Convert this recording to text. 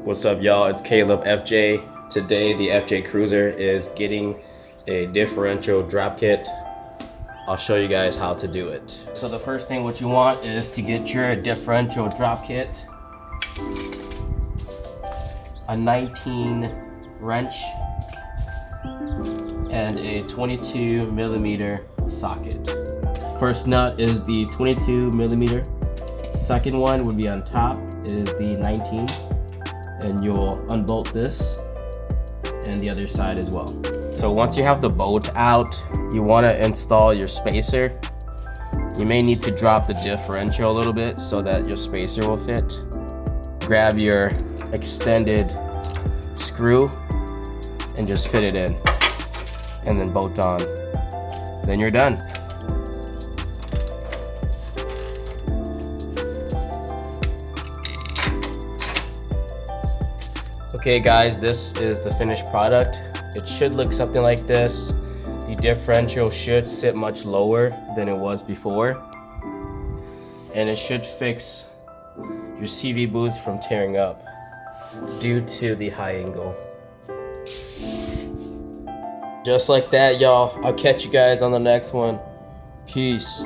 What's up, y'all? It's Caleb FJ. Today the FJ Cruiser is getting a differential drop kit. I'll show you guys how to do it. So the first thing what you want is to get your differential drop kit, a 19 wrench, and a 22 millimeter socket. First nut is the 22 millimeter. Second one would be on top, it is the 19, and you'll unbolt this and the other side as well. So once you have the bolt out, you want to install your spacer. You may need to drop the differential a little bit so that your spacer will fit. Grab your extended screw and just fit it in, and then bolt on. Then you're done. Okay guys, this is the finished product. It should look something like this. The differential should sit much lower than it was before, and it should fix your CV boots from tearing up due to the high angle. Just like that, y'all. I'll catch you guys on the next one. Peace.